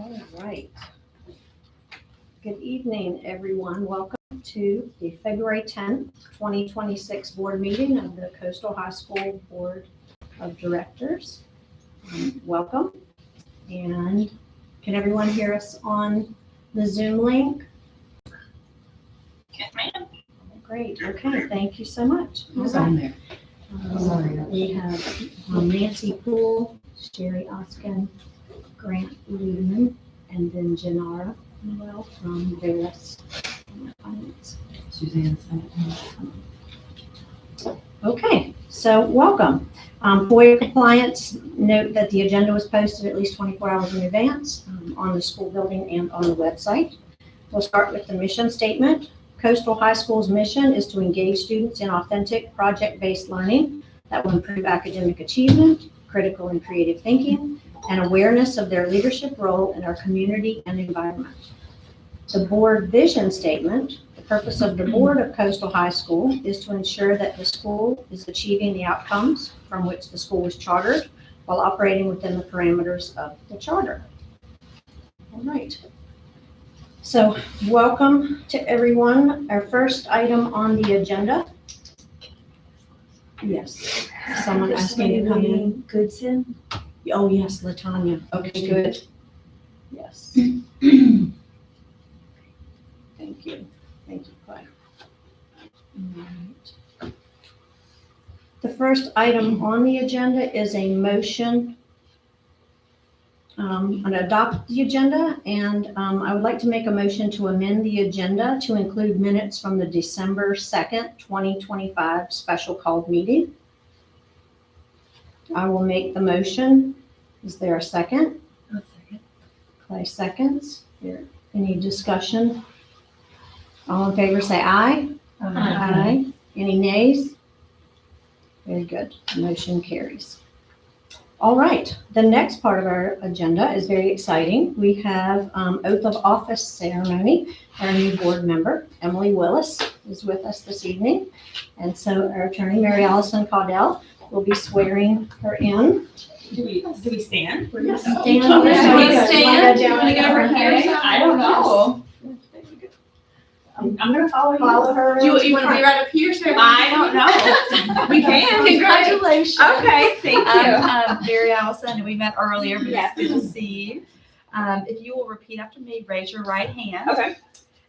All right. Good evening, everyone. Welcome to the February 10th, 2026 board meeting of the Coastal High School Board of Directors. Welcome. And can everyone hear us on the Zoom link? Yes, ma'am. Great. Okay. Thank you so much. Who's on there? We have Nancy Poole, Sherry Oskin, Grant Ludeman, and then Janara Noel from Veris Finance. Suzanne. Okay, so welcome. For your compliance, note that the agenda was posted at least 24 hours in advance on the school building and on the website. We'll start with the mission statement. Coastal High School's mission is to engage students in authentic project-based learning that will improve academic achievement, critical and creative thinking, and awareness of their leadership role in our community and environment. The board vision statement, the purpose of the board of Coastal High School is to ensure that the school is achieving the outcomes from which the school was chartered while operating within the parameters of the charter. All right. So welcome to everyone. Our first item on the agenda. Yes, someone asking to come in. Goodson. Oh, yes, Latanya. Okay, good. Yes. Thank you. Thank you, Clay. All right. The first item on the agenda is a motion and adopt the agenda, and I would like to make a motion to amend the agenda to include minutes from the December 2nd, 2025 special called meeting. I will make the motion. Is there a second? I'll second. Clay seconds. Here, any discussion? All in favor say aye. Aye. Any nays? Very good. The motion carries. All right. The next part of our agenda is very exciting. We have oath of office ceremony. Our new board member, Emily Willis, is with us this evening. And so our attorney, Mary Allison Caudell, will be swearing her in. Do we stand? Yes. Stand. Stand. Stand. Do you want to go over here? I don't know. I'm going to follow you. Follow her. Do you want to be right up here? So I don't know. We can. Congratulations. Okay, thank you. I'm Mary Allison, and we met earlier, but Yes. it's good to see you. If you will repeat after me, raise your right hand. Okay.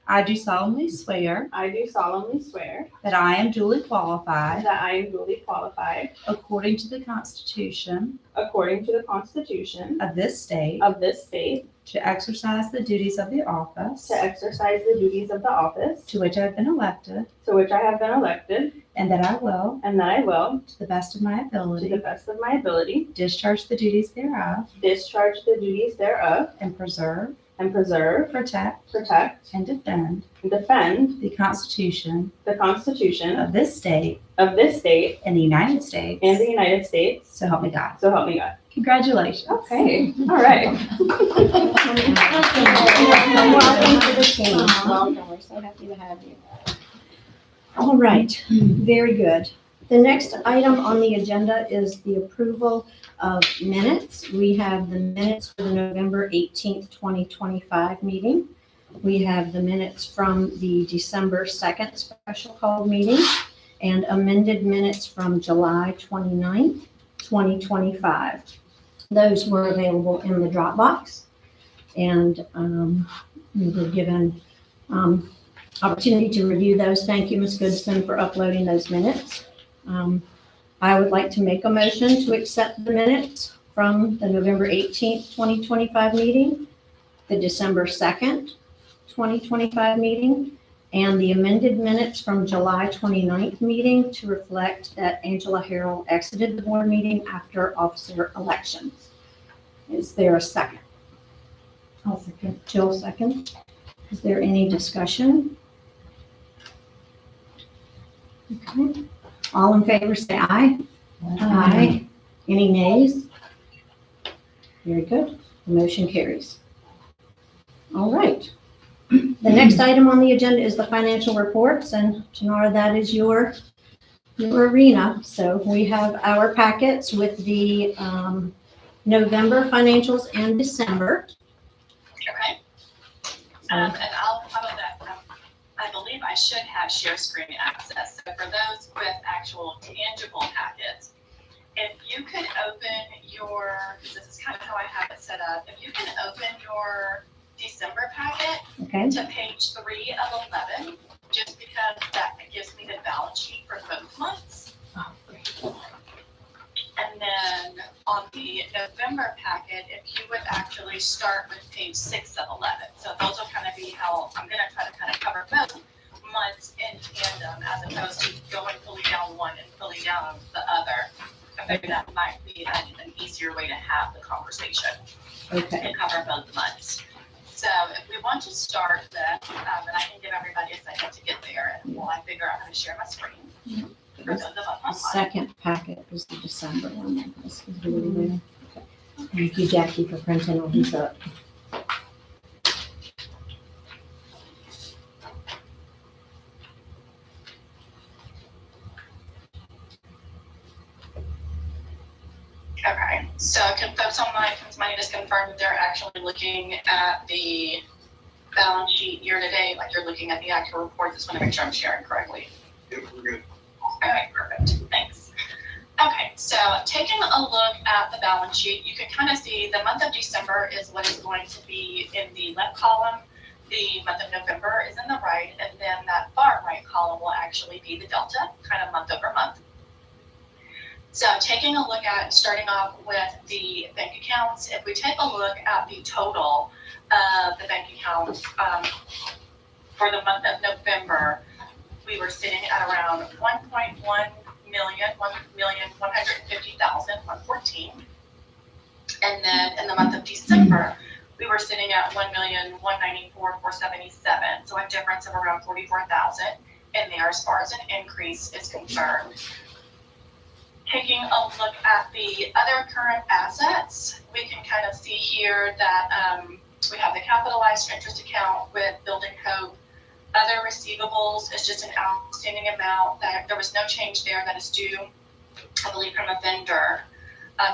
I do solemnly swear I do solemnly swear that I am duly qualified, that I am duly qualified, according to the Constitution according to the Constitution of this state, of this state, to exercise the duties of the office to exercise the duties of the office to which I have been elected, to which I have been elected, and that I will, and that I will, to the best of my to the ability, best of my ability, discharge the duties thereof, discharge the duties thereof, and preserve, and preserve, protect, protect, and defend and defend the Constitution the Constitution of this state of this state and the United States. and the United States. So help me God. So help me God. Congratulations. Okay. All right. Welcome to the team. Welcome. We're so happy to have you. All right. Very good. The next item on the agenda is the approval of minutes. We have the minutes for the November 18th, 2025 meeting. We have the minutes from the December 2nd special call meeting and amended minutes from July 29th, 2025. Those were available in the Dropbox, and we were given opportunity to review those. Thank you, Ms. Goodson, for uploading those minutes. I would like to make a motion to accept the minutes from the November 18th, 2025 meeting, the December 2nd, 2025 meeting, and the amended minutes from July 29th meeting to reflect that Angela Harrell exited the board meeting after officer elections. Is there a second? I'll second. Jill second. Is there any discussion? Okay. All in favor say aye. Aye. Any nays? Very good. The motion carries. All right. The next item on the agenda is the financial reports, and Janara, that is your arena. So we have our packets with the November financials and December. Okay. And I'll follow that. I believe I should have share screen access. So for those with actual tangible packets, if you could open your, this is kind of how I have it set up, if you can open your December packet Okay, to page 3 of 11, just because that gives me the balance sheet for both months. And then on the November packet, if you would actually start with page 6 of 11. So those will kind of be how I'm gonna try to kind of cover both months in tandem as opposed to going fully down one and fully down the other. I figured that might be an easier way to have the conversation okay. and cover both months. So if we want to start then, and I can give everybody a second to get there and while I figure out how to share my screen. For those of us The online. second packet is the December one. This is really there. Okay. Thank you, Jackie, for printing all these up. Okay, so can folks online, can somebody just confirm that they're actually looking at the balance sheet year to date, like you're looking at the actual report? Just want to make sure I'm sharing correctly. Yep, we're good. Okay, perfect, thanks. Okay, so taking a look at the balance sheet, you can kind of see the month of December is what is going to be in the left column. The month of November is in the right, and then that far right column will actually be the delta, kind of month over month. So taking a look at, starting off with the bank accounts, if we take a look at the total of the bank accounts for the month of November, we were sitting at around 1,150,114. And then in the month of December, we were sitting at 1,194,477. So a difference of around 44,000 in there as far as an increase is concerned. Taking a look at the other current assets, we can kind of see here that we have the capitalized interest account with building code. Other receivables is just an outstanding amount that there was no change there that is due, I believe, from a vendor.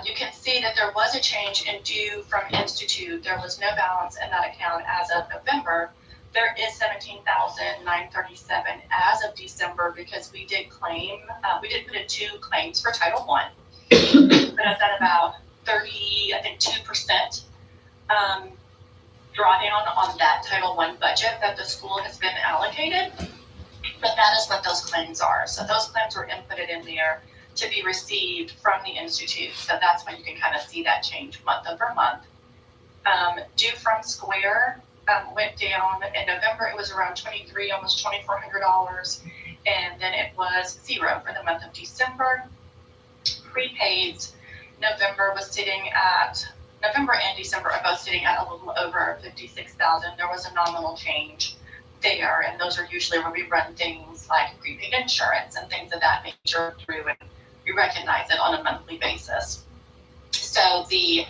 You can see that there was a change in due from Institute. There was no balance in that account as of November. There is 17,937 as of December because we did claim, we did put in 2 claims for Title I. But I've done about 2% drawdown on that Title I budget that the school has been allocated. But that is what those claims are. So those claims were inputted in there to be received from the Institute. So that's when you can kind of see that change month over month. Due from Square went down in November. It was around $2,300, almost $2,400. And then it was 0 for the month of December. Prepaids, November and December are both sitting at a little over 56,000. There was a nominal change there, and those are usually where we run things like prepaid insurance and things of that nature through, and we recognize it on a monthly basis. So the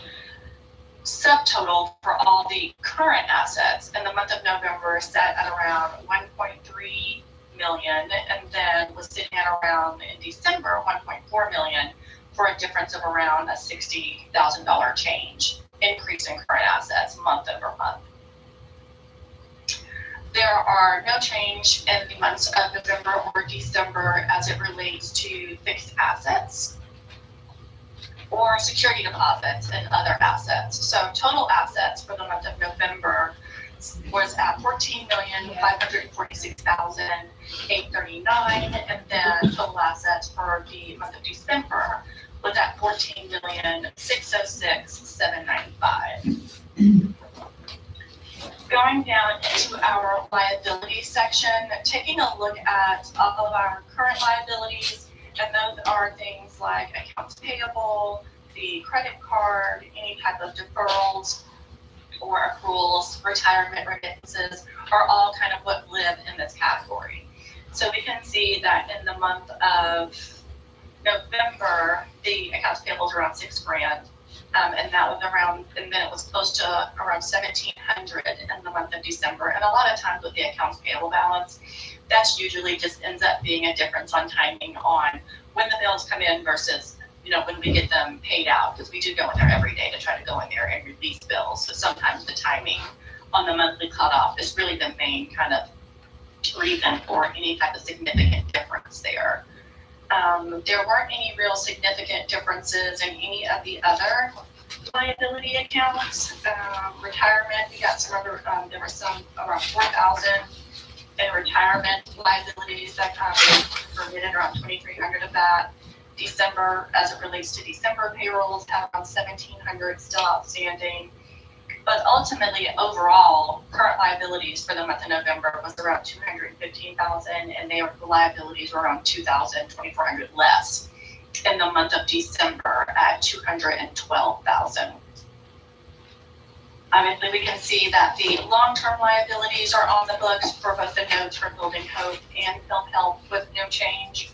subtotal for all the current assets in the month of November is set at around 1.3 million, and then was sitting at around in December 1.4 million, for a difference of around a $60,000 change increase in current assets month over month. There are no change in the months of November or December as it relates to fixed assets or security deposits and other assets. So total assets for the month of November was at 14,546,839, and then total assets for the month of December was at 14,606,795. Going down into our liability section, taking a look at all of our current liabilities, and those are things like accounts payable, the credit card, any type of deferrals or accruals, retirement remittances are all kind of what live in this category. So we can see that in the month of November, the accounts payable is around $6,000, and that was around, and then it was close to around 1,700 in the month of December. And a lot of times with the accounts payable balance, that's usually just ends up being a difference on timing on when the bills come in versus, when we get them paid out, because we do go in there every day to try to go in there and release bills. So sometimes the timing on the monthly cutoff is really the main kind of reason for any type of significant difference there. There weren't any real significant differences in any of the other liability accounts. Retirement, we got some other, there were some around 4,000 in retirement liabilities that permitted around 2,300 of that. December, as it relates to December payrolls, have around 1,700 still outstanding. But ultimately, overall, current liabilities for the month of November was around 215,000, and the liabilities were around 2,400 less in the month of December at 212,000. Obviously, we can see that the long-term liabilities are on the books for both the notes for Building Hope and Film Help with no change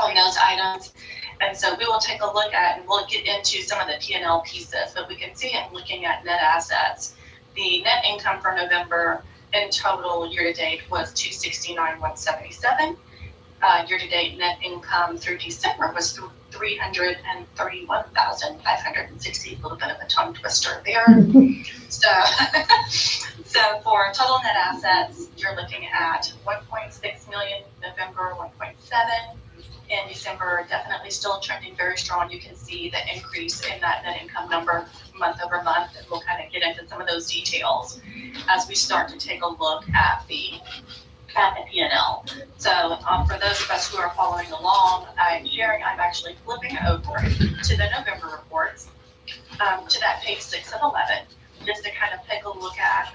on those items. And so we will take a look at, and we'll get into some of the P&L pieces, but we can see in looking at net assets, the net income for November in total year-to-date was 269,177. Year-to-date net income through December was 331,560. A little bit of a tongue twister there. So, so for total net assets, you're looking at 1.6 million November, 1.7. In December, definitely still trending very strong. You can see the increase in that net income number month over month, and we'll kind of get into some of those details as we start to take a look at the P&L. So for those of us who are following along, I'm actually flipping over to the November reports, to that page 6 of 11, just to kind of take a look at,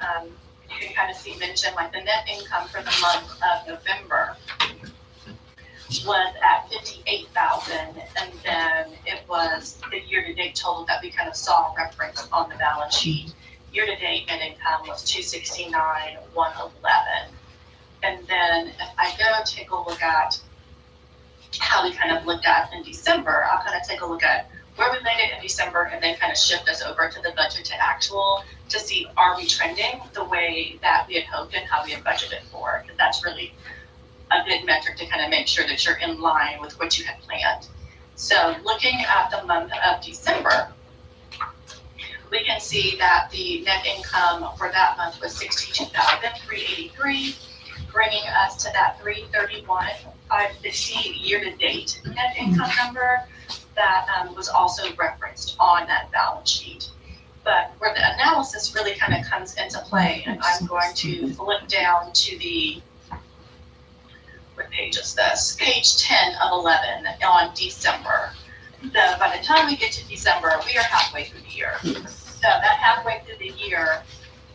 you can kind of see mention like the net income for the month of November was at 58,000, and then it was the year-to-date total that we kind of saw referenced on the balance sheet. Year-to-date net income was 269,111. And then if I go take a look at how we kind of looked at in December, I'll kind of take a look at where we landed in December and then kind of shift us over to the budget to actual to see, are we trending the way that we had hoped and how we had budgeted for? Because that's really a good metric to kind of make sure that you're in line with what you had planned. So looking at the month of December, we can see that the net income for that month was 62,383, bringing us to that 331,560 year-to-date net income number that was also referenced on that balance sheet. But where the analysis really kind of comes into play, and I'm going to flip down to the, what page is this? Page 10 of 11 on December. So by the time we get to December, we are halfway through the year. So that halfway through the year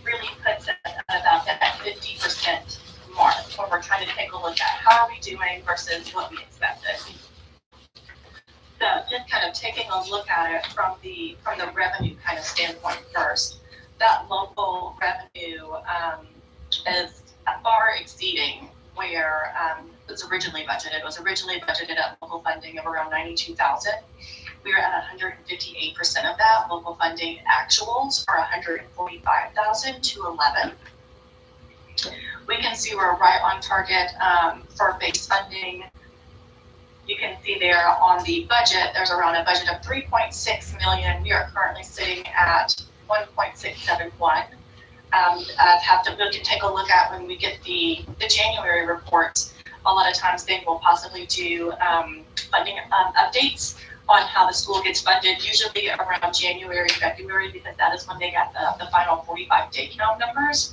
really puts us at about that 50% mark when we're trying to take a look at how are we doing versus what we expected. So just kind of taking a look at it from the revenue kind of standpoint first, that local revenue is far exceeding where it was originally budgeted. It was originally budgeted at local funding of around 92,000. We are at 158% of that. Local funding actuals are 145,211. We can see we're right on target for base funding. You can see there on the budget, there's around a budget of 3.6 million. We are currently sitting at 1.671. We can take a look at when we get the January reports. A lot of times they will possibly do funding updates on how the school gets funded, usually around January, February, because that is when they get the final 45-day count numbers.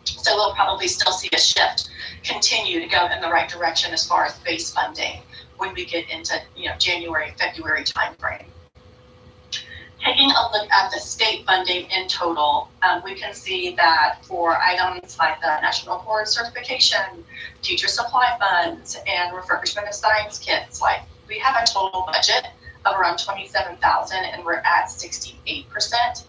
So we'll probably still see a shift continue to go in the right direction as far as base funding when we get into January, February timeframe. Taking a look at the state funding in total, we can see that for items like the National Board Certification, teacher supply funds, and refurbishment of science kits, like we have a total budget of around 27,000, and we're at 68%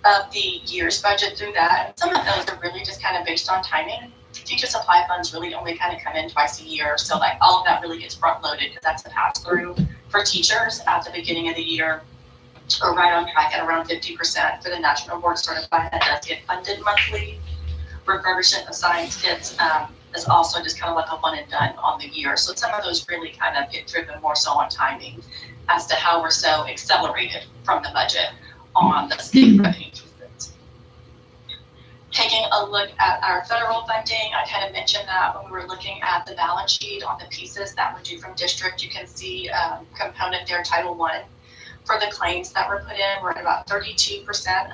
of the year's budget through that. And some of those are really just kind of based on timing. Teacher supply funds really only kind of come in twice a year, so like all of that really gets front loaded because that's a pass through for teachers at the beginning of the year. We're right on track at around 50% for the National Board Certified. That does get funded monthly. Refurbishment of science kits is also just kind of like a one and done on the year. So some of those really kind of get driven more so on timing as to how we're so accelerated from the budget on the state revenue pieces. Taking a look at our federal funding, I kind of mentioned that when we were looking at the balance sheet on the pieces that were due from district, you can see component there, Title I. For the claims that were put in, we're at about 32%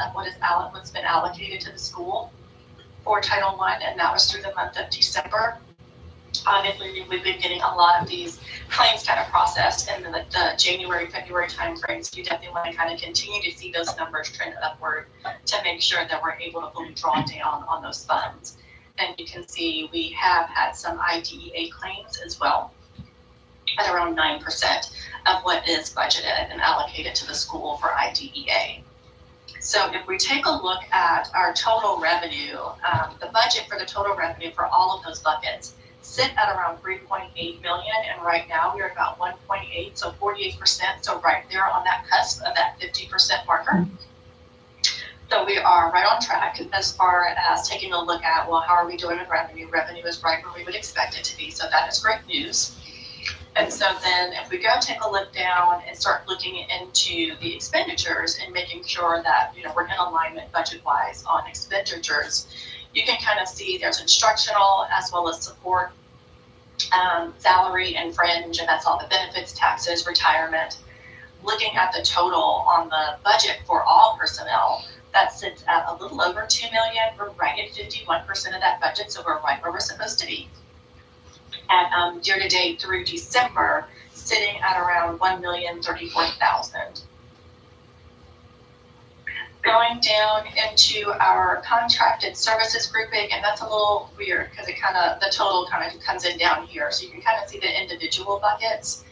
of what's been allocated to the school for Title I, and that was through the month of December. Obviously, we've been getting a lot of these claims kind of processed in the January, February timeframe. So you definitely want to kind of continue to see those numbers trend upward to make sure that we're able to fully draw down on those funds. And you can see we have had some IDEA claims as well at around 9% of what is budgeted and allocated to the school for IDEA. So if we take a look at our total revenue, the budget for the total revenue for all of those buckets sit at around 3.8 million, and right now we're about 1.8, so 48%, so right there on that cusp of that 50% marker. So we are right on track as far as taking a look at, well, how are we doing with revenue? Revenue is right where we would expect it to be, so that is great news. And so then if we go take a look down and start looking into the expenditures and making sure that, you know, we're in alignment budget-wise on expenditures, you can kind of see there's instructional as well as support, salary and fringe, and that's all the benefits, taxes, retirement. Looking at the total on the budget for all personnel, that sits at a little over 2 million. We're right at 51% of that budget, so we're right where we're supposed to be. And year to date through December, sitting at around 1,034,000. Going down into our contracted services grouping, and that's a little weird because it the total kind of comes in down here. So you can kind of see the individual buckets,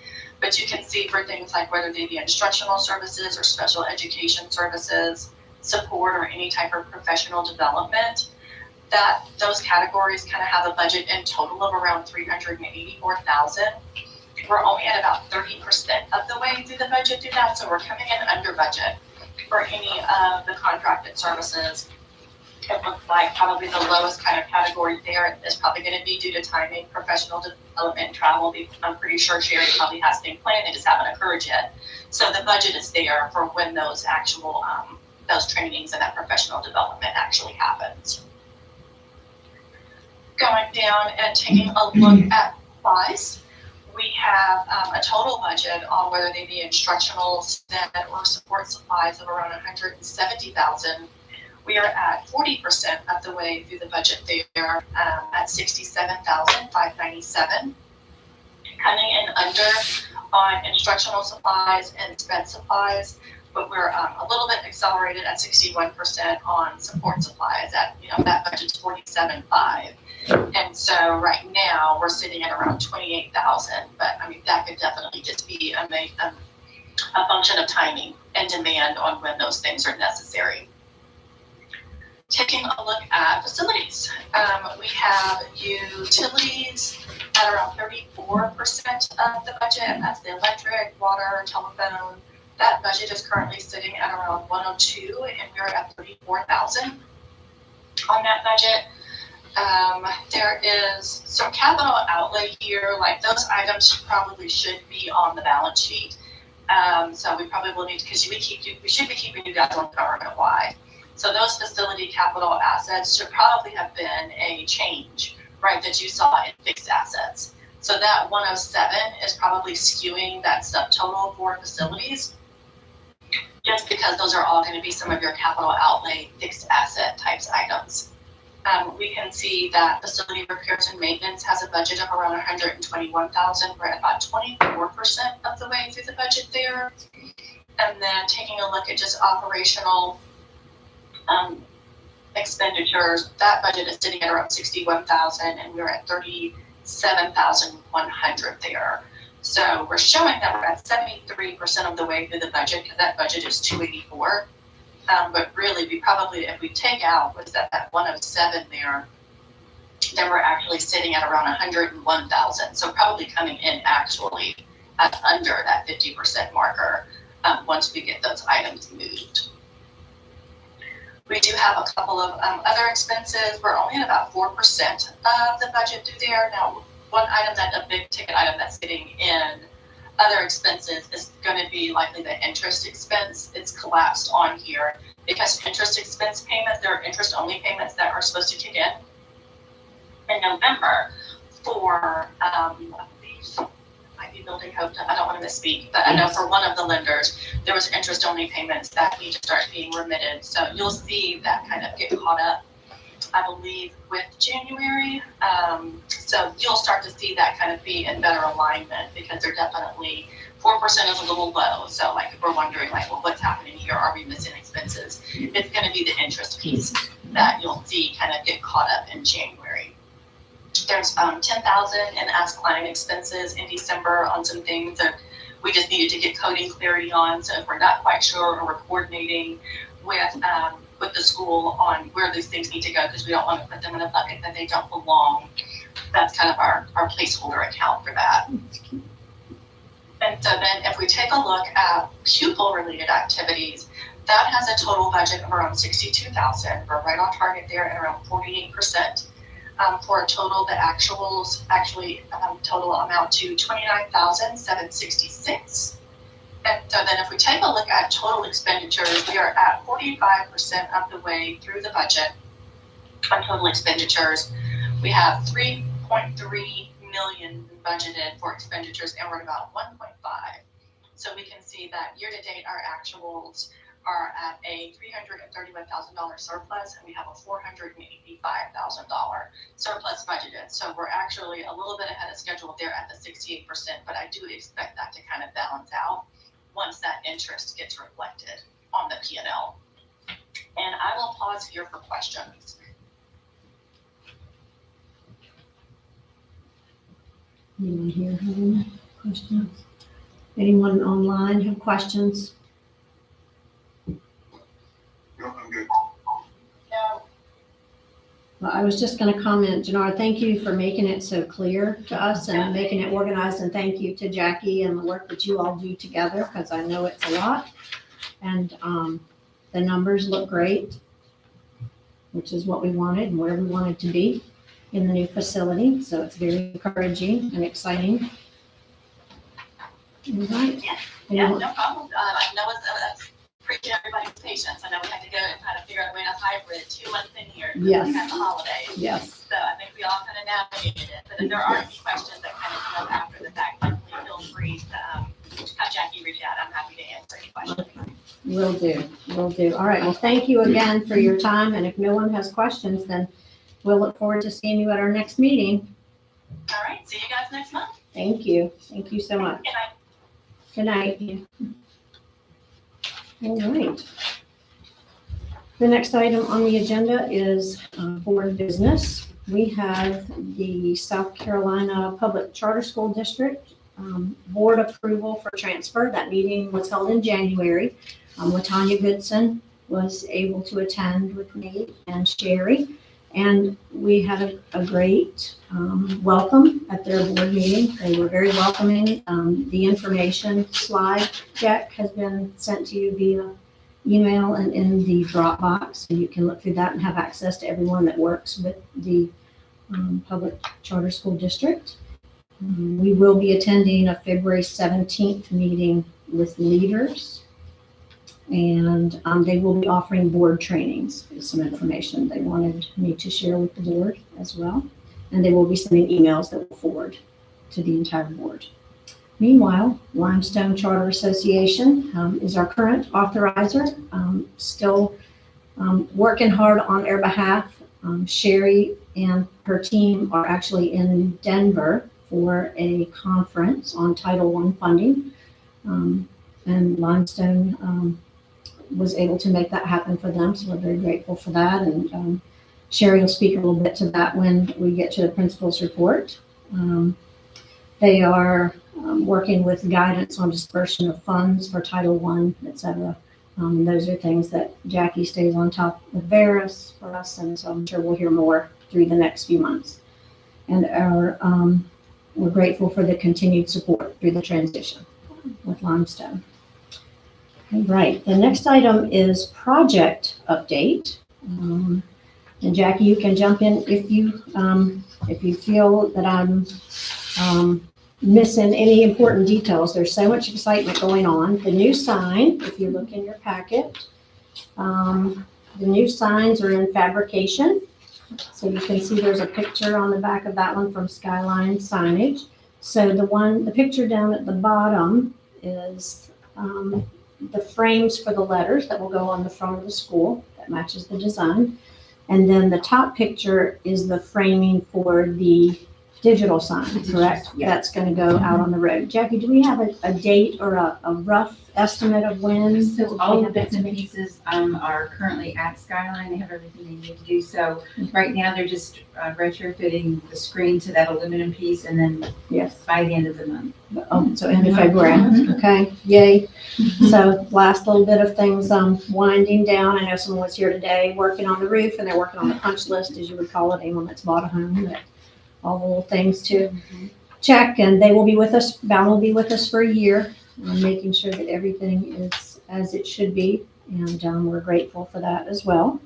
but you can see for things like whether they be instructional services or special education services, support, or any type of professional development, that those categories kind of have a budget in total of around 384,000. We're only at about 30% of the way through the budget through that, so we're coming in under budget for any of the contracted services. It looks like probably the lowest kind of category there is probably going to be due to timing, professional development, travel. I'm pretty sure Sherry probably has things planned, they just haven't occurred yet. So the budget is there for when those actual, those trainings and that professional development actually happens. Going down and taking a look at supplies, we have a total budget on whether they be instructional, STEM, or support supplies of around 170,000. We are at 40% of the way through the budget there at 67,597. Coming in under on instructional supplies and sped supplies, but we're a little bit accelerated at 61% on support supplies. At that budget's 47.5. And so right now we're sitting at around 28,000, but I mean, that could definitely just be a function of timing and demand on when those things are necessary. Taking a look at facilities, we have utilities at around 34% of the budget, and that's the electric, water, telephone. That budget is currently sitting at around 102, and we're at 34,000 on that budget. There is some capital outlay here, like those items probably should be on the balance sheet. So we probably will need to, because we should be keeping you guys on government-wide. So those facility capital assets should probably have been a change, right, that you saw in fixed assets. So that 107 is probably skewing that subtotal for facilities, just because those are all going to be some of your capital outlay fixed asset types items. We can see that facility repairs and maintenance has a budget of around 121,000. We're at about 24% of the way through the budget there. And then taking a look at just operational expenditures, that budget is sitting at around 61,000, and we're at 37,100 there. So we're showing that we're at 73% of the way through the budget, because that budget is 284. But really, we probably, if we take out, was that 107 there, then we're actually sitting at around 101,000. So probably coming in actually at under that 50% marker once we get those items moved. We do have a couple of other expenses. We're only at about 4% of the budget through there. Now, one item a big ticket item that's sitting in other expenses is going to be likely the interest expense. It's collapsed on here. because interest expense payments, there are interest only payments that are supposed to kick in November for, I believe, might be Building Hope, I don't want to misspeak, but I know for one of the lenders, there was interest only payments that need to start being remitted. So you'll see that kind of get caught up, I believe, with January. So you'll start to see that kind of be in better alignment because they're definitely, 4% is a little low. So like if we're wondering like, well, what's happening here? Are we missing expenses? It's going to be the interest piece that you'll see kind of get caught up in January. There's 10,000 in Ask Client expenses in December on some things that we just needed to get coding clarity on. So if we're not quite sure or we're coordinating with the school on where these things need to go because we don't want to put them in a bucket that they don't belong. That's kind of our placeholder account for that. And so then if we take a look at pupil-related activities, that has a total budget of around 62,000. We're right on target there at around 48%. For a total, the actuals actually total amount to 29,766. And so then if we take a look at total expenditures, we are at 45% of the way through the budget on total expenditures. We have 3.3 million budgeted for expenditures and we're at about 1.5. So we can see that year to date, our actuals are at a $331,000 surplus and we have a $485,000 surplus budgeted. So we're actually a little bit ahead of schedule there at the 68%, but I do expect that to kind of balance out once that interest gets reflected on the P&L. And I will pause here for questions. Anyone here have any questions? Anyone online have questions? No, I'm good. No. Well, I was just going to comment, Janara, thank you for making it so clear to us and making it organized. And thank you to Jackie and the work that you all do together, because I know it's a lot. And the numbers look great, which is what we wanted and where we wanted to be in the new facility. So it's very encouraging and exciting. All right. Yeah, Anyone- no problem. I know it's appreciate everybody's patience. I know we had to go and kind of figure out a way to hybrid 2 months in here. Yes. We had the holidays. Yes. So I think we all kind of navigated it. But if there are any questions that kind of come up after the fact, definitely feel free to have Jackie reach out. I'm happy to answer any questions. Will do. All right, well, thank you again for your time, and if no one has questions, then we'll look forward to seeing you at our next meeting. All right, see you guys next month. Thank you so much. Good night. Good night. All right. The next item on the agenda is board business. We have the South Carolina Public Charter School District board approval for transfer. That meeting was held in January. Latanya Goodson was able to attend with me and Sherry, and we had a great welcome at their board meeting. They were very welcoming. The information slide deck has been sent to you via email and in the Dropbox, so you can look through that and have access to everyone that works with the Public Charter School District. We will be attending a February 17th meeting with leaders, and they will be offering board trainings, some information they wanted me to share with the board as well. And they will be sending emails that will forward to the entire board. Meanwhile, Limestone Charter Association is our current authorizer, still working hard on their behalf. Sherry and her team are actually in Denver for a conference on Title I funding, and Limestone was able to make that happen for them, so we're very grateful for that. And Sherry will speak a little bit to that when we get to the principal's report. They are working with guidance on dispersion of funds for Title I, et cetera. Those are things that Jackie stays on top with Veris for us, and so I'm sure we'll hear more through the next few months. And we're grateful for the continued support through the transition with Limestone. All right, the next item is project update. And Jackie, you can jump in if you feel that I'm missing any important details. There's so much excitement going on. The new sign, if you look in your packet, The new signs are in fabrication. So you can see there's a picture on the back of that one from Skyline Signage. So the picture down at the bottom is the frames for the letters that will go on the front of the school that matches the design. And then the top picture is the framing for the digital sign, correct? That's going to go out on the road. Jackie, do we have a date or a rough estimate of when? So all the bits and pieces are currently at Skyline. They have everything they need to do. So right now they're just retrofitting the screen to that aluminum piece, and then Yes. by the end of the month. Oh, so end of February, okay, yay. So last little bit of things, winding down. I know someone was here today working on the roof, and they're working on the punch list, as you would call it, anyone that's bought a home, but all the little things to check, and they will be with us, Val will be with us for a year, making sure that everything is as it should be, and we're grateful for that as well.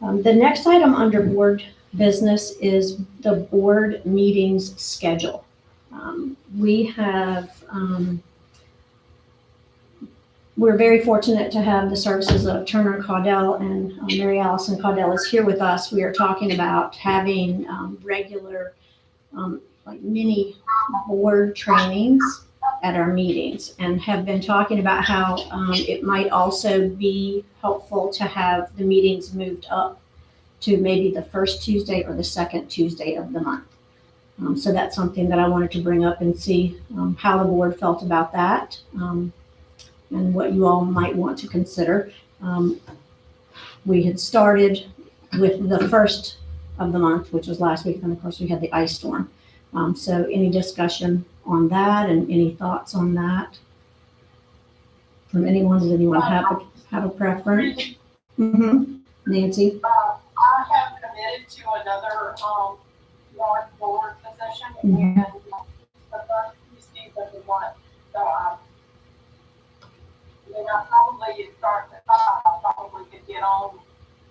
The next item under board business is the board meetings schedule. We have, we're very fortunate to have the services of Turner Caudell, and Mary Allison Caudell is here with us. We are talking about having regular, like mini board trainings at our meetings, and have been talking about how it might also be helpful to have the meetings moved up to maybe the first Tuesday or the second Tuesday of the month. So that's something that I wanted to bring up and see how the board felt about that, and what you all might want to consider. We had started with the first of the month, which was last week, and of course we had the ice storm. So any discussion on that and any thoughts on that from anyone? Does anyone have a preference? Nancy? I have committed to another large board position, and the first Tuesday of the month, so then I probably start at 5. I probably could get on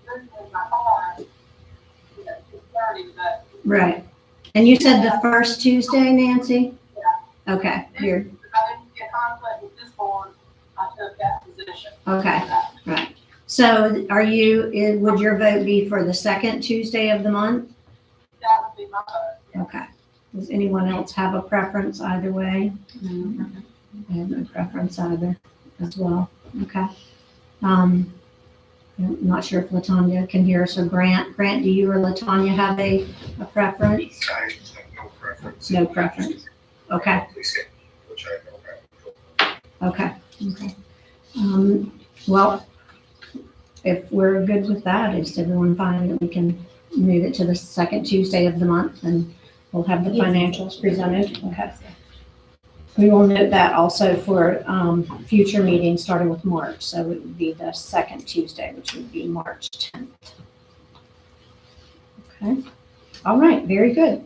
this in my car, 2:30, but Right. And you said the first Tuesday, Nancy? Okay, here, if I didn't get conflict with this board, I took that position. okay, right. So would your vote be for the second Tuesday of the month? That would be my vote. Okay. Does anyone else have a preference either way? I have no preference either as well. Okay. I'm not sure if Latanya can hear us, or Grant. Grant, do you or Latanya have a preference? I have no preference. No preference. Okay, Which I don't have. okay. Well, if we're good with that, is everyone fine that we can move it to the second Tuesday of the month, and we'll have the financials presented? Okay. We will note that also for future meetings starting with March. So it would be the second Tuesday, which would be March 10th. Okay. All right, very good.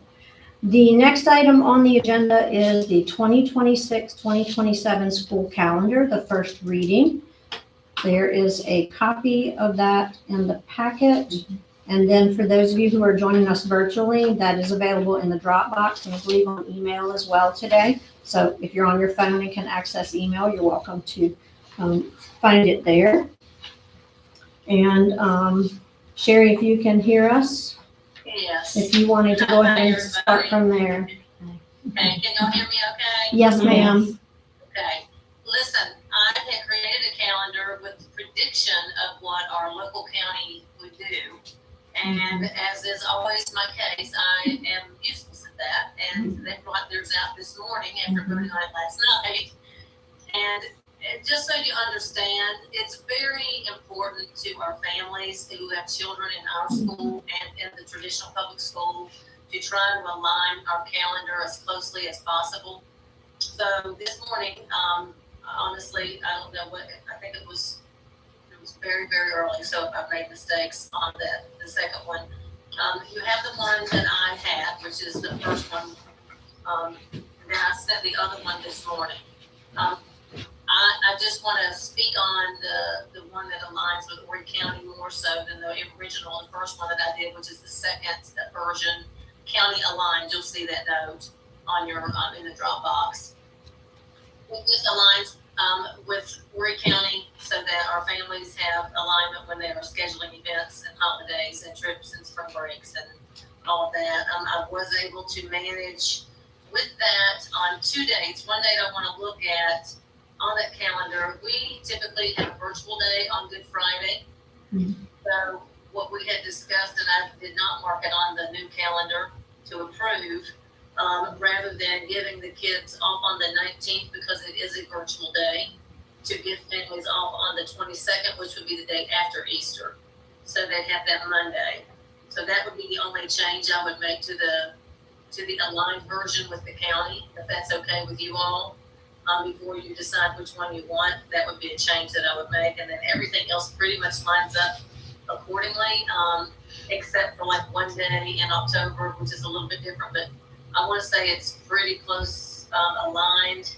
The next item on the agenda is the 2026-2027 school calendar, the first reading. There is a copy of that in the packet. And then for those of you who are joining us virtually, that is available in the Dropbox and I believe on email as well today. So if you're on your phone and can access email, you're welcome to find it there. And Sherry, if you can hear us, Yes. if you wanted to go ahead and start from there. Okay, can y'all hear me okay? Yes, ma'am. Okay, listen, I had created a calendar with the prediction of what our local county would do. And as is always my case, I am useless at that. And they brought theirs out this morning after voting on it last night. And just so you understand, it's very important to our families who have children in our school and in the traditional public school to try to align our calendar as closely as possible. So this morning, honestly, I don't know what, I think it was very, very early, so I've made mistakes on the second one. You have the one that I had, which is the first one, and then I sent the other one this morning. I just want to speak on the one that aligns with Horry County more so than the original, the first one that I did, which is the second version, county aligned. You'll see that note on your in the Dropbox. This aligns with Horry County so that our families have alignment when they are scheduling events and holidays and trips and spring breaks and all of that. I was able to manage with that on 2 dates. One date I want to look at on that calendar, we typically have a virtual day on Good Friday. So what we had discussed, and I did not mark it on the new calendar to approve, rather than giving the kids off on the 19th because it is a virtual day, to give families off on the 22nd, which would be the day after Easter. So they'd have that Monday. So that would be the only change I would make to the aligned version with the county, if that's okay with you all. Before you decide which one you want, that would be a change that I would make. And then everything else pretty much lines up accordingly, except for like one day in October, which is a little bit different, but I want to say it's pretty close aligned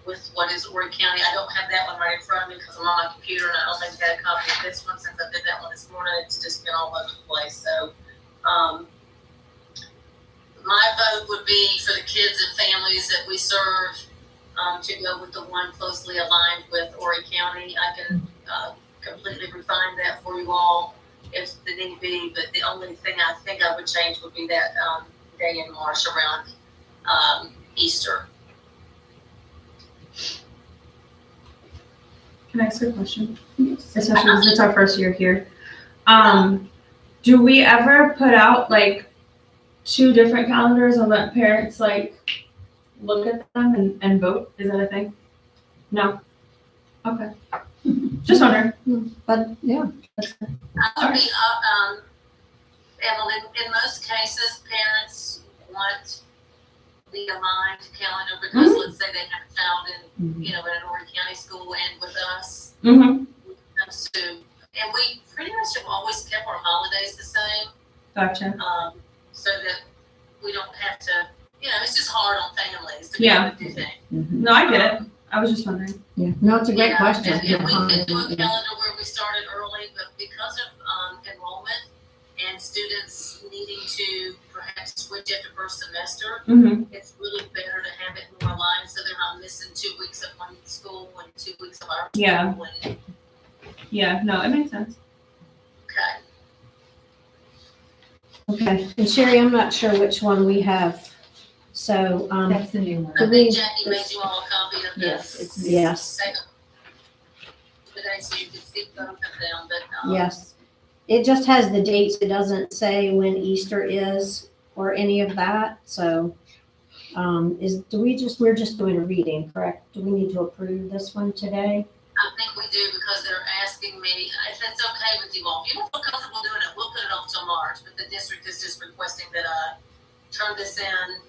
with what is Horry County. I don't have that one right in front of me because I'm on my computer and I don't think I had a copy of this one since I did that one this morning. It's just been all over the place. So my vote would be for the kids and families that we serve to go with the one closely aligned with Horry County. I can completely refine that for you all if the need be, but the only thing I think I would change would be that day in March around Easter. Can I ask a question? Especially since it's our first year here. Do we ever put out like 2 different calendars and let parents like look at them and vote? Is that a thing? No? Okay. Just wondering. But, yeah. Emily, in most cases, parents want the aligned calendar because let's say they have a child in, in an Horry County school and with us. Mm-hmm. And we pretty much have always kept our holidays the same. Gotcha. So that we don't have to, it's just hard on families to be Yeah. able to do things. No, I get it. I was just wondering. Yeah, no, it's a great Yeah, question. And we could do a calendar where we started early, but because of enrollment and students needing to perhaps switch after first semester, Mm-hmm. it's really better to have it more aligned so they're not missing 2 weeks of one school and 2 weeks of our Yeah. school. And, Yeah, no, it makes sense. okay. Okay, and Sherry, I'm not sure which one we have, so, That's the new one. I Do think we- Jackie made you all a copy of Yes, this. it's- yes, Second. Today, so you can see both of them, but, yes. It just has the dates, it doesn't say when Easter is or any of that, so, we're just doing a reading, correct? Do we need to approve this one today? I think we do because they're asking me, if it's okay with you all, if you don't feel comfortable doing it, we'll put it off till March, but the district is just requesting that I turn this in.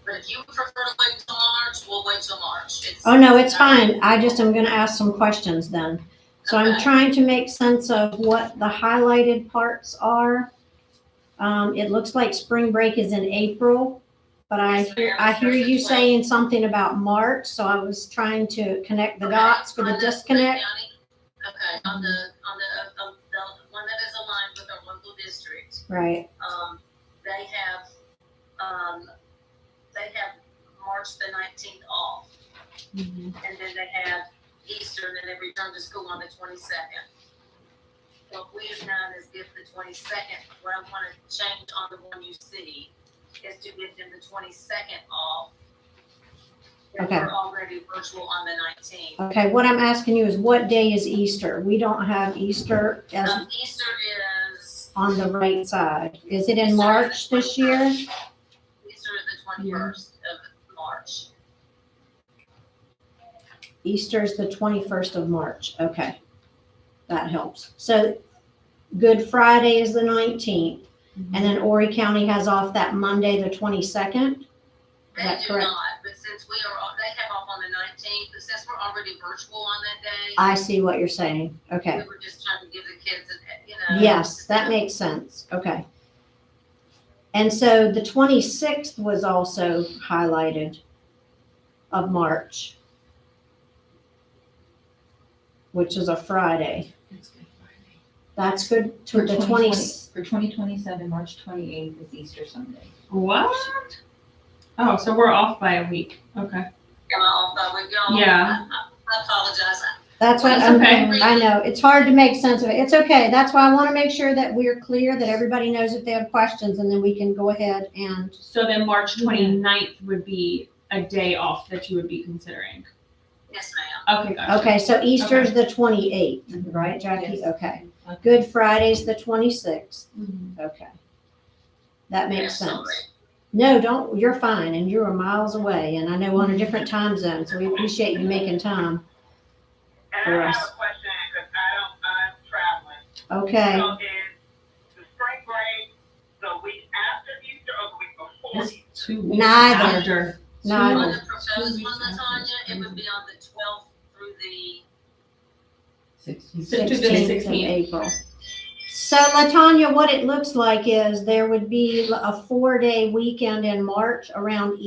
But if you prefer to wait till March, we'll wait till March. Oh, no, it's fine. I just am gonna ask some questions then. So I'm Okay. trying to make sense of what the highlighted parts are. It looks like spring break is in April, but I hear you saying something about March, so I was trying to connect the dots for the On disconnect. Okay, on the one that is aligned with our local district, Right, they have March the 19th off. And then they have Easter, and then they return to school on the 22nd. What we've done is give the 22nd, what I want to change on the one you see, is to give them the 22nd off. And Okay. we're already virtual on the 19th. okay, what I'm asking you is what day is Easter? We don't have Easter as Easter is, on the right side. Is it in March this year? Easter is the 21st of March. Easter is the 21st of March, okay. That helps. So Good Friday is the 19th, and then Horry County has off that Monday, the 22nd? They that do correct? not, but since they have off on the 19th, but since we're already virtual on that day, I see what you're saying, okay. we were just trying to give the kids, Yes, that makes sense, okay. And so the 26th was also highlighted of March, which is a Friday. That's good to For the 2020 20, For 2027, March 28th is Easter Sunday. What? Oh, so we're off by a week. Okay. by with y'all. Yeah. I apologize. That's what That's I'm, okay. I know, it's hard to make sense of it. It's okay. That's why I want to make sure that we're clear, that everybody knows if they have questions, and then we can go ahead and, So then March 29th would be a day off that you would be considering. Yes, ma'am. Okay, gotcha. okay, so Easter's the 28th, right, Jackie? Okay. Good Friday's the 26th. Mhm. Okay. That makes Yes, sense. sorry. No, don't, you're fine, and you're miles away, and I know on a different time zone, so we appreciate you making time. And For I us. have a question, because I'm traveling. Okay, So is the spring break the week after Easter or the week before It's Easter? 2 weeks Neither. after. Neither. On Oh. the proposed weeks one, after. Latanya, it would be on the 12th through the, 16. So to the 16th of 16th. April. So Latanya, what it looks like is there would be a 4-day weekend in March around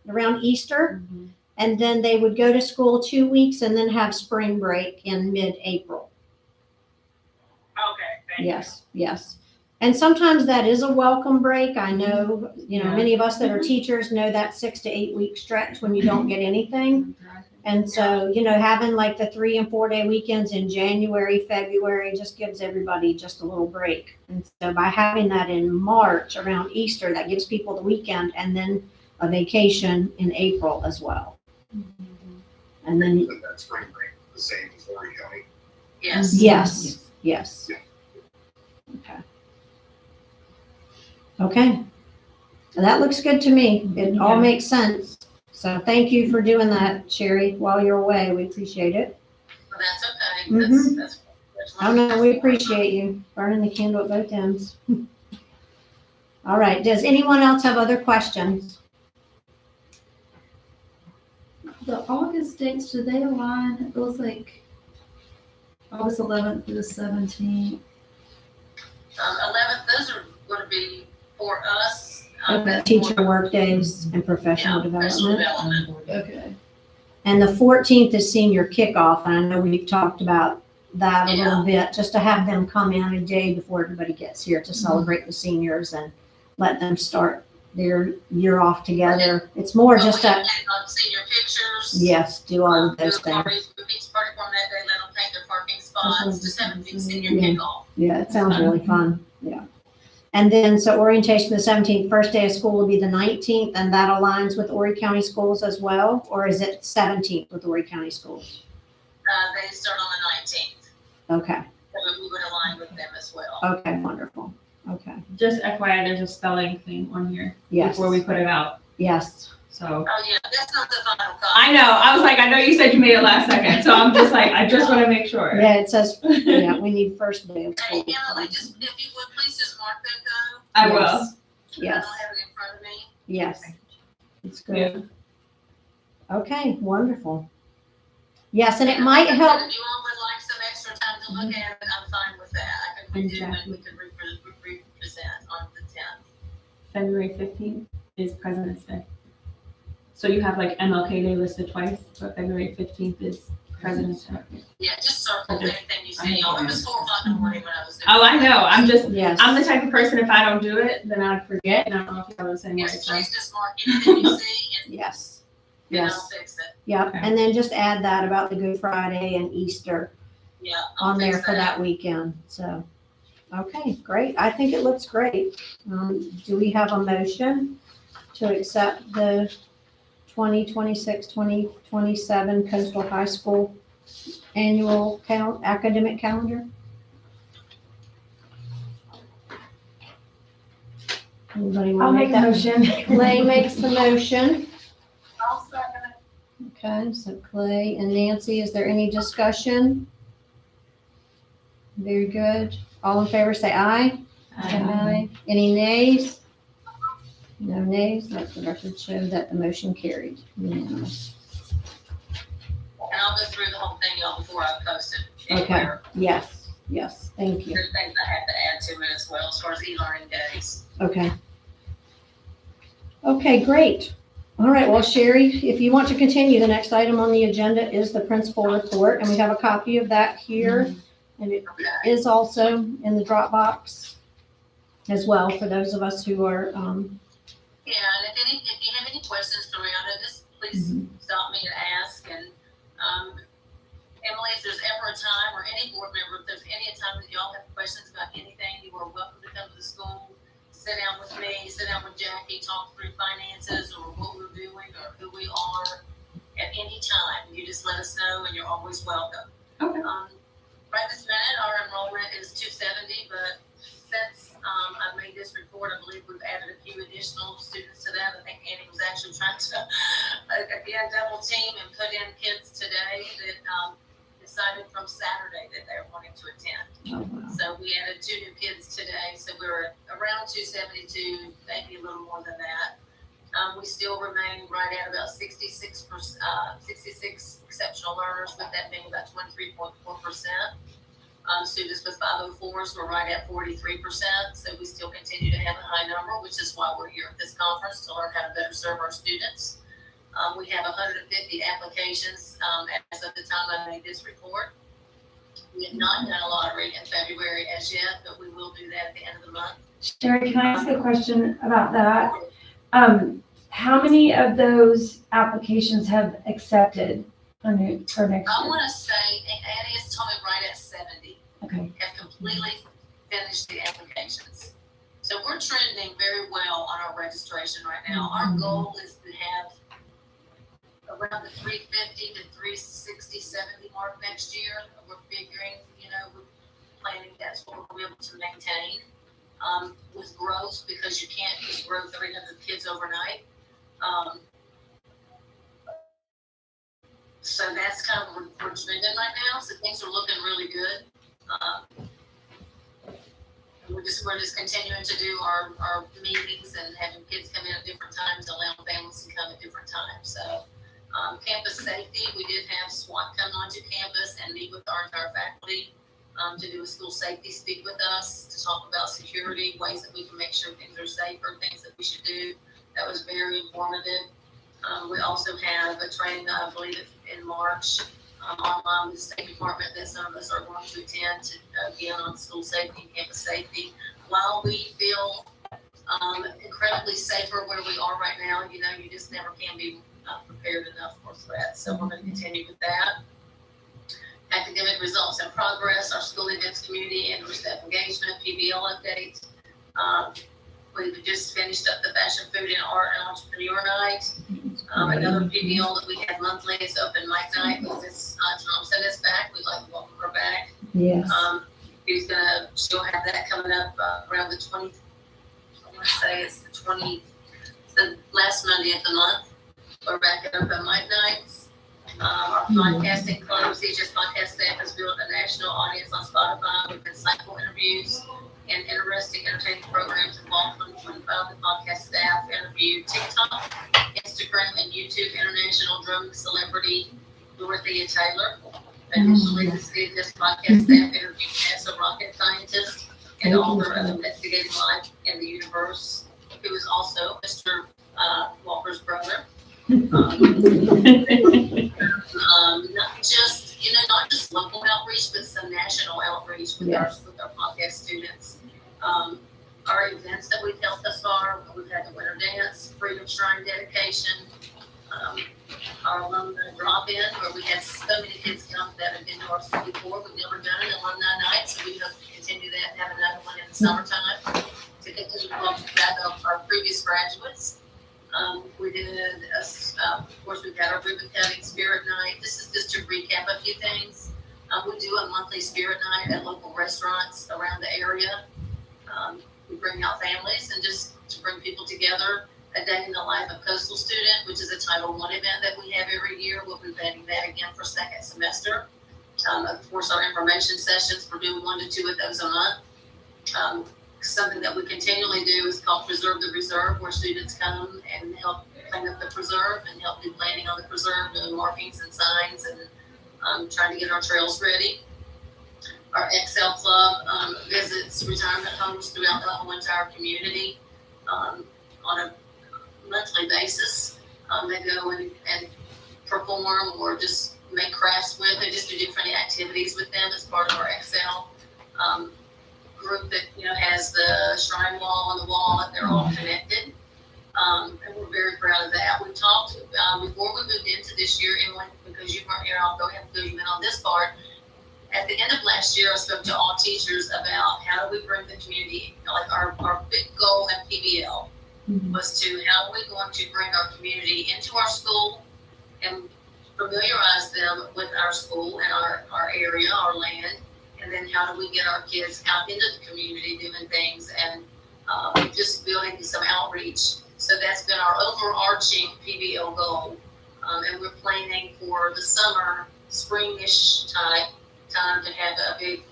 around Easter. And then they would go to school 2 weeks and then have spring break in mid-April. Okay, thank you. Yes, yes. And sometimes that is a welcome break. I know, Yeah. many of us that are teachers know that 6 to 8 week stretch when you don't get anything. And so, having like the 3 and 4 day weekends in January, February just gives everybody just a little break. And so by having that in March around Easter, that gives people the weekend and then a vacation in April as well. And then, Isn't that spring break the same as Horry County? yes. yes, yes. Okay. Okay. That looks good to me. It all Yeah. makes sense. So thank you for doing that, Sherry, while you're away. We appreciate it. Well, that's okay. Mhm. That's Oh, no, we appreciate you burning the candle at both ends. All right. Does anyone else have other questions? The August dates, do they align? It looks like August 11th through the 17th. 11th, those are going to be for us. that's Teacher for- work days and professional Yeah, professional development. development. Okay. And the 14th is senior kickoff. And I know we've talked about that a little bit, just to have them come in a day before everybody gets here to celebrate the seniors and let them start their year off together. It's more just So we a, take on senior pictures. yes, do all of Do those a party, things. do a beach party for them that day, let them paint their parking spots, just have a big senior Yeah. kickoff. Yeah, it sounds really fun. Yeah. And then, so orientation the 17th, first day of school will be the 19th, and that aligns with Horry County Schools as well? Or is it 17th with Horry County Schools? They start on the 19th, Okay, so we would align with them as well. okay, wonderful. Okay, Just FYI, there's a spelling thing on here yes, before we put it out. yes. So Oh, yeah, that's not the final copy. I know. I was like, I know you said you made it last second. So I'm just like, I just want to make sure. Yeah, it says, yeah, we need first day of Hey, school. Emily, just, if you would, please just mark that though. I will. Yes. I Yes, don't have it in front of me. yes. It's Yeah. good. Okay, wonderful. Yes, and it might help. If you all would like some extra time to look at it, I'm fine with that. I can redo it, we can represent on the 10th. February 15th is President's Day. So you have like MLK Day listed twice, but February 15th is President's Day. Yeah, just circle anything you see. It was 4 o'clock in the morning when I was doing. Oh, I know. Yes. I'm the type of person, if I don't do it, then I'd forget. And I don't know if you're the same way. Yes, So please just mark anything you see Yes, and I'll yes. fix it. Yep, Okay. and then just add that about the Good Friday and Easter Yeah. I'll on there fix for that weekend, so. Okay, great, I think it looks great. Do we have a motion to accept the 2026-2027 Coastal High School annual academic calendar? Anybody I'll want to make make a that? motion. Clay makes the motion. I'll second it. Okay, so Clay and Nancy, is there any discussion? Very good. All in favor, say aye. Aye. Any nays? No nays. Let the record show that the motion carried. Unanimous. And I'll go through the whole thing, y'all, before I post it. Okay. anywhere. Yes, yes, thank you. There's things I have to add to it as well, as far as e-learning days. Okay. Okay, great. All right, well, Sherry, if you want to continue, the next item on the agenda is the principal report, and we have a copy of that here. And it Okay. is also in the Dropbox as well for those of us who are, Yeah, and if you have any questions, Tori, I know this, please please stop me and ask. And Emily, if there's ever a time, or any board member, if there's any time that y'all have questions about anything, you are welcome to come to the school, sit down with me, sit down with Jackie, talk through finances or what we're doing or who we are at any time. You just let us know, and you're always welcome. Okay. Right this minute, our enrollment is 270, but since I made this report, I believe we've added a few additional students to that. I think Annie was actually trying to, again, double team and put in kids today that decided from Saturday that they're wanting to attend. Oh, wow. So we added 2 new kids today, so we're around 272, maybe a little more than that. We still remain right at about 66 exceptional learners, with that being about 23.4%. Students with 504s were right at 43%, so we still continue to have a high number, which is why we're here at this conference, to learn how to better serve our students. We have 150 applications as of the time I made this report. We have not done a lottery in February as yet, but we will do that at the end of the month. Sherry, can I ask a question about that? How many of those applications have accepted for next year? I want to say, Annie has told me right at 70 Okay. have completely finished the applications. So we're trending very well on our registration right now. Our goal is to have around the 350 to 360, 70 mark next year. We're figuring, we're planning that's what we'll be able to maintain with growth, because you can't just grow 300 kids overnight. So that's kind of where we're trending right now. So things are looking really good. We're just continuing to do our meetings and having kids come in at different times, allowing families to come at different times. So campus safety, we did have SWAT come onto campus and meet with our entire faculty to do a school safety speak with us, to talk about security, ways that we can make sure things are safer, things that we should do. That was very informative. We also have a training, I believe, in March online with the State Department that some of us are going to attend to, again, on school safety and campus safety. While we feel incredibly safer where we are right now, you just never can be prepared enough for threats. So we're going to continue with that. Academic results and progress, our school events community and staff engagement, PBL updates. We just finished up the Fashion, Food, and Art and Entrepreneur Night. Another PBL that we had monthly is Open Mic Night. Miss Thompson is back. We'd like to welcome her back. Yes. She'll have that coming up around the 20th. I want to say it's the last Monday of the month. We're back at Open Mic Nights. Our podcasting club, CJS Podcast Staff, has built a national audience on Spotify with insightful interviews and interesting entertaining programs involved with 25 the podcast staff interviewed TikTok, Instagram, and YouTube international drug celebrity Dorothea Taylor. Additionally, this podcast staff interviewed NASA rocket scientist and author of Investigating Life in the Universe, who is also Mr. Walker's brother. Not just local outreach, but some national outreach with our podcast students. Our events that we've held thus far, we've had the Winter Dance, Freedom Shrine dedication, our alumni drop-in, where we had so many kids come that have been to our school before. We've never done an alumni night, so we hope to continue that and have another one in the summertime to continue to welcome back our previous graduates. We did, of course, we've got our ribbon cutting spirit night. This is just to recap a few things. We do a monthly spirit night at local restaurants around the area. We bring out families and just to bring people together. A Day in the Life of Coastal Student, which is a Title I event that we have every year. We'll be planning that again for second semester. Of course, our information sessions, we're doing 1 to 2 of those a month. Something that we continually do is called Preserve the Reserve, where students come and help clean up the preserve and help do planning on the preserve, doing markings and signs and trying to get our trails ready. Our Excel Club visits retirement homes throughout the whole entire community on a monthly basis. They go and perform or just make crafts with, or just do different activities with them as part of our Excel group that has the shrine wall on the wall, and they're all connected. And we're very proud of that. We talked, before we moved into this year, Emily, because you weren't here, I'll go ahead and fill you in on this part. At the end of last year, I spoke to all teachers about how do we bring the community, like our big goal in PBL was to how are we going to bring our community into our school and familiarize them with our school and our area, our land, and then how do we get our kids out into the community doing things and just building some outreach. So that's been our overarching PBL goal. And we're planning for the summer, spring-ish time to have a big,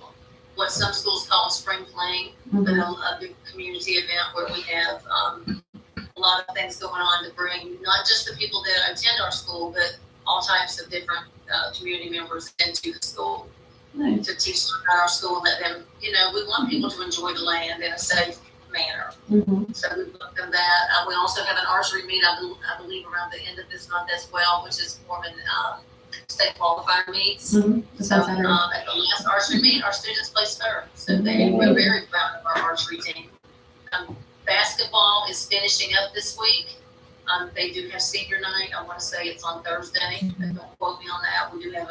what some schools call a spring fling, but a big community event where we have a lot of things going on to bring not just the people that attend our school, but all types of different community members into the school to teach them about our school and let them, we want people to enjoy the land in a safe manner. So we booked them that. We also have an archery meet, I believe, around the end of this month as well, which is more of an state qualifier meets. So at the last archery meet, our students placed third. So we're very proud of our archery team. Basketball is finishing up this week. They do have senior night. I want to say it's on Thursday. Don't quote me on that. We do have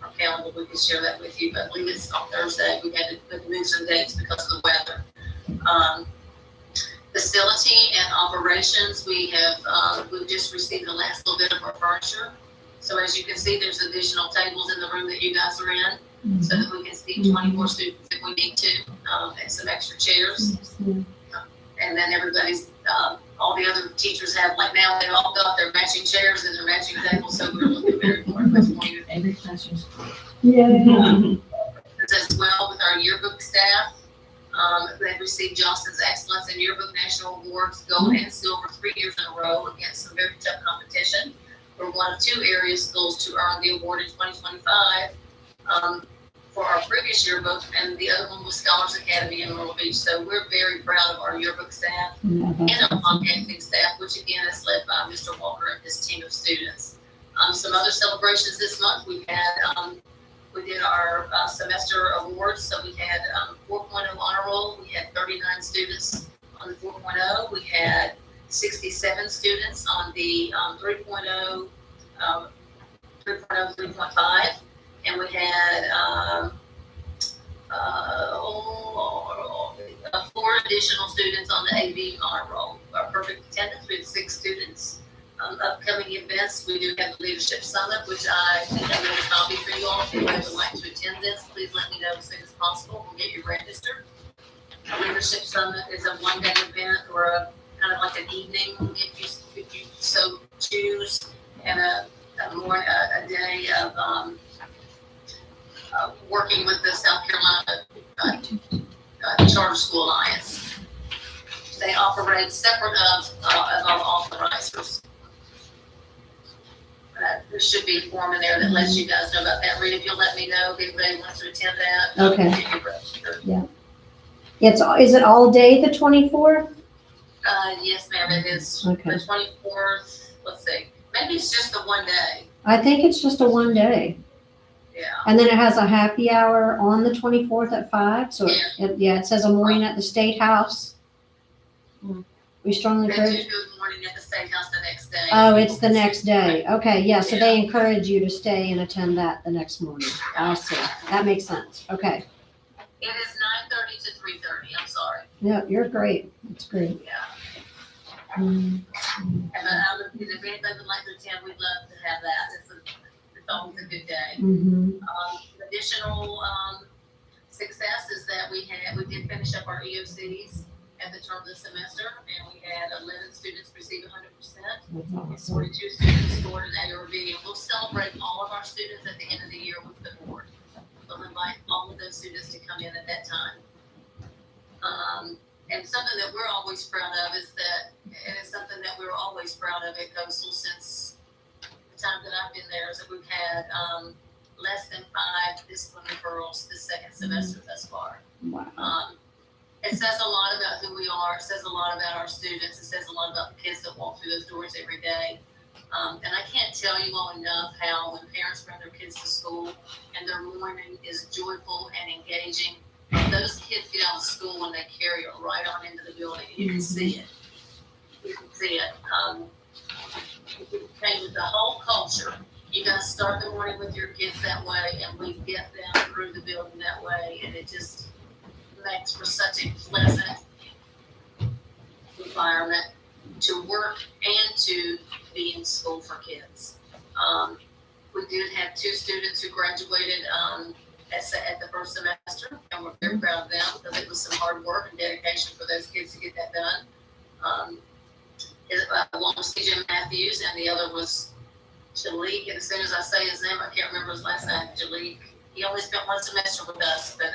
our calendar. We can share that with you, but I believe it's on Thursday. We had to move some dates because of the weather. Facility and operations, we've just received the last little bit of our furniture. So as you can see, there's additional tables in the room that you guys are in, so that we can seat 24 students if we need to, and some extra chairs. And then everybody's, all the other teachers have, like now, they all got their matching chairs and their matching tables, so we're looking very much more. Every classroom's As well with our yearbook staff. They've received Johnson's Excellence in Yearbook National Awards, gold and silver 3 years in a row against some very tough competition. We're one of 2 area schools to earn the award in 2025 for our previous yearbook, and the other one was Scholars Academy in Myrtle Beach. So we're very proud of our yearbook staff and our podcasting staff, which again is led by Mr. Walker and his team of students. Some other celebrations this month, we did our semester awards. So we had 4.0 honor roll. We had 39 students on the 4.0. We had 67 students on the 3.0, 3.5. And we had 4 additional students on the AV honor roll. Our perfect attendance, we had 6 students. Upcoming events, we do have the Leadership Summit, which I think I made a copy for you all. If you would like to attend this, please let me know as soon as possible. We'll get you registered. A Leadership Summit is a one-day event or a kind of like an evening, if you so choose, and a day of working with the South Carolina Charter School Alliance. They operate separate of our authorizers. There should be a form in there that lets you guys know about that. Rita, if you'll let me know if anybody wants to attend that. Okay. Get you registered. Is it all day the 24th? Yes, ma'am, it is. Okay. The 24th, let's see, maybe it's just the one day. I think it's just a one day. Yeah. And then it has a happy hour on the 24th at 5. So it says a morning at the State House. We strongly They do encourage. good morning at the State House the next day. Oh, it's the next day. Okay, yeah, so they encourage you to stay and attend that the next morning. I see. That makes sense. Okay. It is 9:30 to 3:30, I'm sorry. Yeah, you're great. That's great. Yeah. Mm. And if anybody would like to attend, we'd love to have that. It's always a good day. Mm-hmm. Additional success is that we did finish up our EOCs at the turn of the semester, and we had 11 students receive 100%. That's And awesome. 42 students scored an A or B, and we'll celebrate all of our students at the end of the year with the award. We'll invite all of those students to come in at that time. And something that we're always proud of is that, and it's something that we're always proud of at Coastal since the time that I've been there, is that we've had less than 5 discipline referrals this second semester thus far. Wow. It says a lot about who we are. It says a lot about our students. It says a lot about the kids that walk through those doors every day. And I can't tell you all enough how when parents bring their kids to school and their morning is joyful and engaging, those kids get out of school and they carry it right on into the building. You can see it. you can see it. If you change the whole culture, you gotta start the morning with your kids that way, and we get them through the building that way, and it just makes for such a pleasant environment to work and to be in school for kids. We did have 2 students who graduated at the first semester, and we're very proud of them because it was some hard work and dedication for those kids to get that done. One was CJ Matthews, and the other was Jalik. And as soon as I say his name, I can't remember his last name. Jalik. He only spent 1 semester with us, but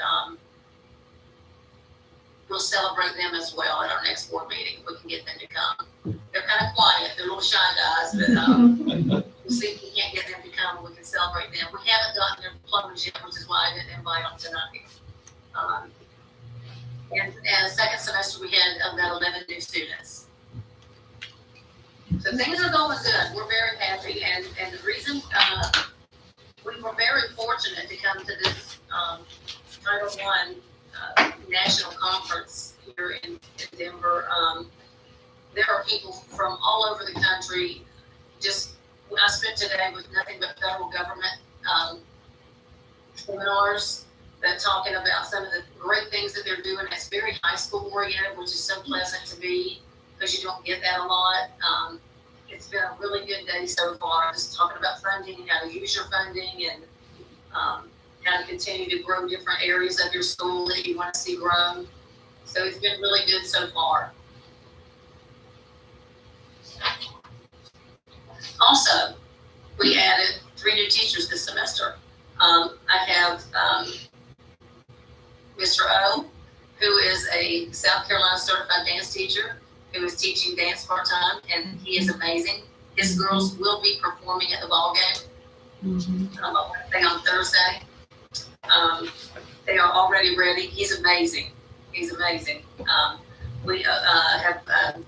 we'll celebrate them as well at our next board meeting if we can get them to come. They're kind of quiet, they're little shy guys, but we'll see if we can't get them to come and we can celebrate them. We haven't gotten their diplomas yet, which is why I didn't invite them tonight. And the second semester, we had about 11 new students. So things are going good. We're very happy, and the reason we were very fortunate to come to this Title I national conference here in Denver. There are people from all over the country. I spent today with nothing but federal government seminars that talking about some of the great things that they're doing. It's very high school oriented, which is so pleasant to be because you don't get that a lot. It's been a really good day so far. Just talking about funding, how to use your funding, and how to continue to grow different areas of your school that you want to see grown. So it's been really good so far. Also, we added 3 new teachers this semester. I have Mr. O, who is a South Carolina certified dance teacher, who is teaching dance part-time, and he is amazing. His girls will be performing at the ball game on Thursday. They are already ready. He's amazing. He's amazing. We have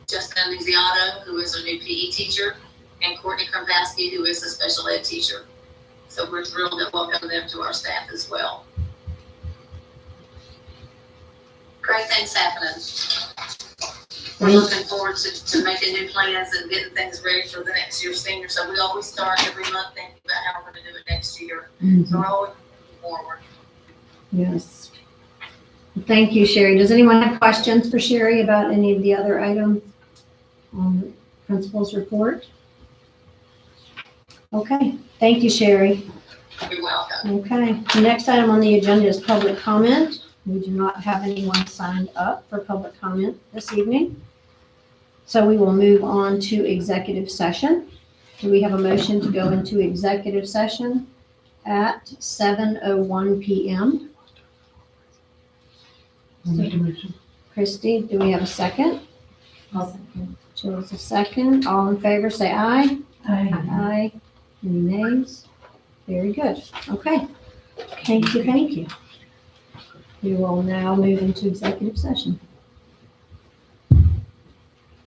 Justin Luziato, who is a new PE teacher, and Courtney Krampowski, who is a special ed teacher. So we're thrilled to welcome them to our staff as well. Great things happening. We're looking forward to making new plans and getting things ready for the next year's senior. So we always start every month thinking about how we're going to do it next year. So we're always looking forward. Yes. Thank you, Sherry. Does anyone have questions for Sherry about any of the other items on the principal's report? Okay, thank you, Sherry. You're welcome. Okay, the next item on the agenda is public comment. We do not have anyone signed up for public comment this evening. So we will move on to executive session. Do we have a motion to go into executive session at 7:01 p.m.? Christy, do we have a second? I'll second. Jill's a second. All in favor, say aye. Aye. Any nays? Very good. Okay. Thank you, thank you. We will now move into executive session.